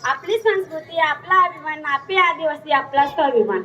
आपली संस्कृती, आपला अभिमान, आपले आदिवासी, आपला स्वाभिमान.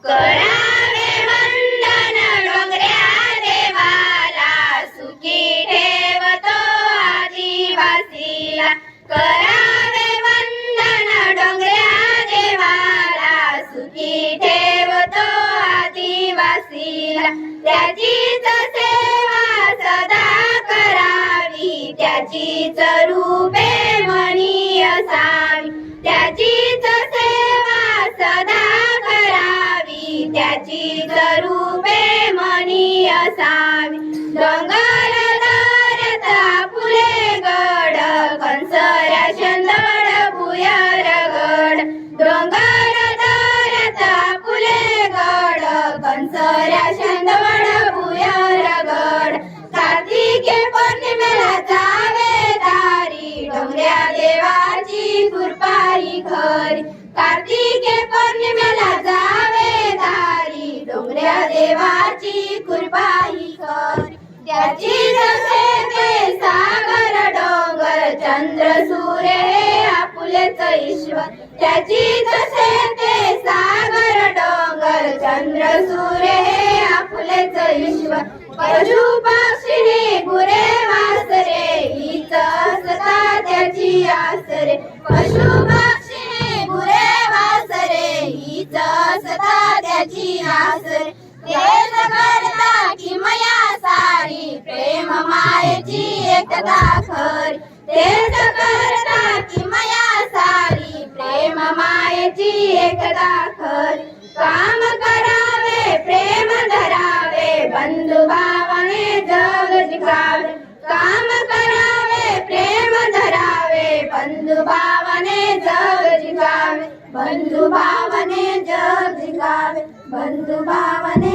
करावे वंदन डोंगऱ्या देवाला, सुखी ठेवतो आदिवासीला. करावे वंदन डोंगऱ्या देवाला, सुखी ठेवतो आदिवासीला. त्याचीच सेवा सदा करावी, त्याचीच रूपे मनी असावी. त्याचीच सेवा सदा करावी, त्याचीच रूपे मनी असावी. डोंगर दऱ्यात फुले गड, कंसऱ्या शंदड भुयर गड. डोंगर दऱ्यात फुले गड, कंसऱ्या शंदड भुयर गड. कार्तिके पौर्णिमेला जावे दारी, डोंगऱ्या देवाची कृपाई खरी. कार्तिके पौर्णिमेला जावे दारी, डोंगऱ्या देवाची कृपाई खरी. त्याची जसे ते सागर डोंगर, चंद्र सूर्य हे आपुलेच ईश्वर. त्याची जसे ते सागर डोंगर, चंद्र सूर्य हे आपुलेच ईश्वर. पशु पक्षिणी गुरे वासरे, हीच असता त्याची आसरे. पशु पक्षिणी गुरे वासरे, हीच असता त्याची आसरे. तेच करता किमया सारी, प्रेम मायेची एकता खरी. तेच करता किमया सारी, प्रेम मायेची एकता खरी. काम करावे प्रेम धरावे, बंधु भावाने जग जिंकावे. काम करावे प्रेम धरावे, बंधु भावाने जग जिंकावे. बंधु भावाने जग जिंकावे, बंधु भावाने